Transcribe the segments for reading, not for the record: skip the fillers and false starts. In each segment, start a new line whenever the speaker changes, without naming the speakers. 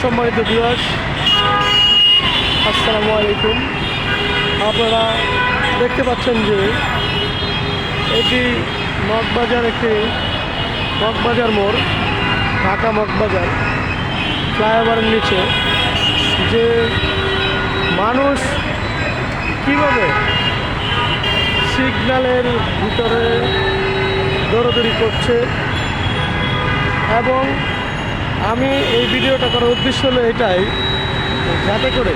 সম্মানিত ভিউয়ার্স, আসসালামু আলাইকুম। আপনারা দেখতে পাচ্ছেন যে এটি মগবাজার মোড়, ঢাকা মগবাজার ফ্লাইওভারের নিচে যে মানুষ কীভাবে সিগন্যালের ভিতরে দৌড়াদৌড়ি করছে, এবং আমি এই ভিডিওটা করার উদ্দেশ্য হলো এটাই, যাতে করে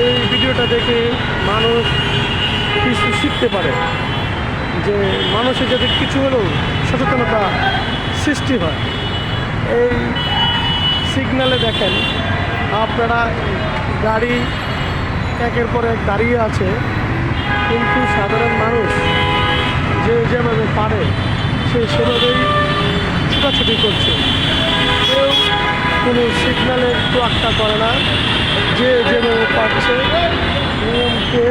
এই ভিডিওটা দেখে মানুষ কিছু শিখতে পারে, যে মানুষের যাতে কিছু হলেও সচেতনতা সৃষ্টি হয়। এই সিগন্যালে দেখেন আপনারা গাড়ি একের পর এক দাঁড়িয়ে আছে, কিন্তু সাধারণ মানুষ যে যেভাবে পারে সে সেভাবেই ছুটাছুটি করছে। কেউ কোনো সিগন্যালের তোয়াক্কা করে না, যে যেভাবে পারছে নিয়মকে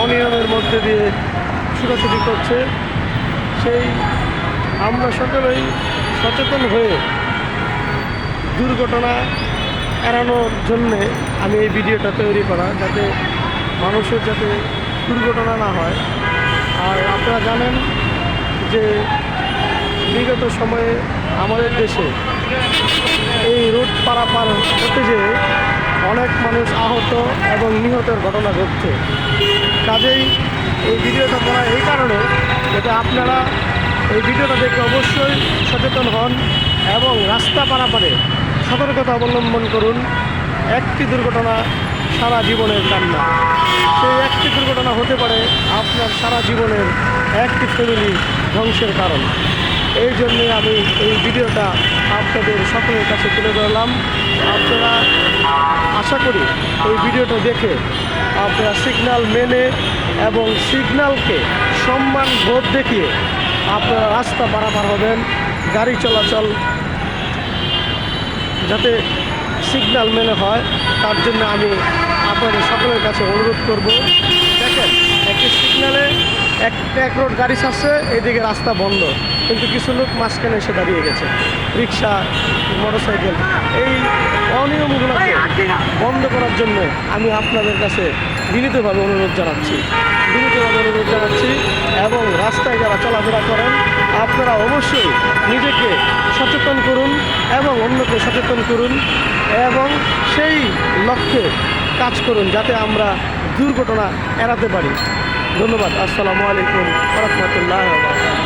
অনিয়মের মধ্যে দিয়ে ছুটাছুটি করছে। সেই আমরা সকলেই সচেতন হয়ে দুর্ঘটনা এড়ানোর জন্যে আমি এই ভিডিওটা তৈরি করা, যাতে মানুষের যাতে দুর্ঘটনা না হয়। আর আপনারা জানেন যে বিগত সময়ে আমাদের দেশে এই রোড পারাপার হতে যেয়ে অনেক মানুষ আহত এবং নিহতের ঘটনা ঘটছে। কাজেই এই ভিডিওটা করা এই কারণে, যাতে আপনারা এই ভিডিওটা দেখে অবশ্যই সচেতন হন এবং রাস্তা পারাপারে সতর্কতা অবলম্বন করুন। একটি দুর্ঘটনা সারা জীবনের কান্না। সেই একটি দুর্ঘটনা হতে পারে আপনার সারা জীবনের একটি ফ্যামিলি ধ্বংসের কারণ। এই জন্যে আমি এই ভিডিওটা আপনাদের সকলের কাছে তুলে ধরলাম। আপনারা আশা করি এই ভিডিওটা দেখে আপনারা সিগন্যাল মেনে এবং সিগন্যালকে সম্মান বোধ দেখিয়ে আপনারা রাস্তা পারাপার হবেন। গাড়ি চলাচল যাতে সিগন্যাল মেনে হয়, তার জন্য আমি আপনাদের সকলের কাছে অনুরোধ করব। দেখেন, একটি সিগন্যালে এক রোড গাড়ি ছাড়ছে, এইদিকে রাস্তা বন্ধ, কিন্তু কিছু লোক মাঝখানে এসে দাঁড়িয়ে গেছে, রিক্সা, মোটরসাইকেল। এই অনিয়মগুলোকে বন্ধ করার জন্য আমি আপনাদের কাছে বিনীতভাবে অনুরোধ জানাচ্ছি এবং রাস্তায় যারা চলাফেরা করেন আপনারা অবশ্যই নিজেকে সচেতন করুন এবং অন্যকে সচেতন করুন, এবং সেই লক্ষ্যে কাজ করুন যাতে আমরা দুর্ঘটনা এড়াতে পারি। ধন্যবাদ। আসসালামু আলাইকুম ওয়া রাহমাতুল্লাহি ওয়া বারাকাতুহু।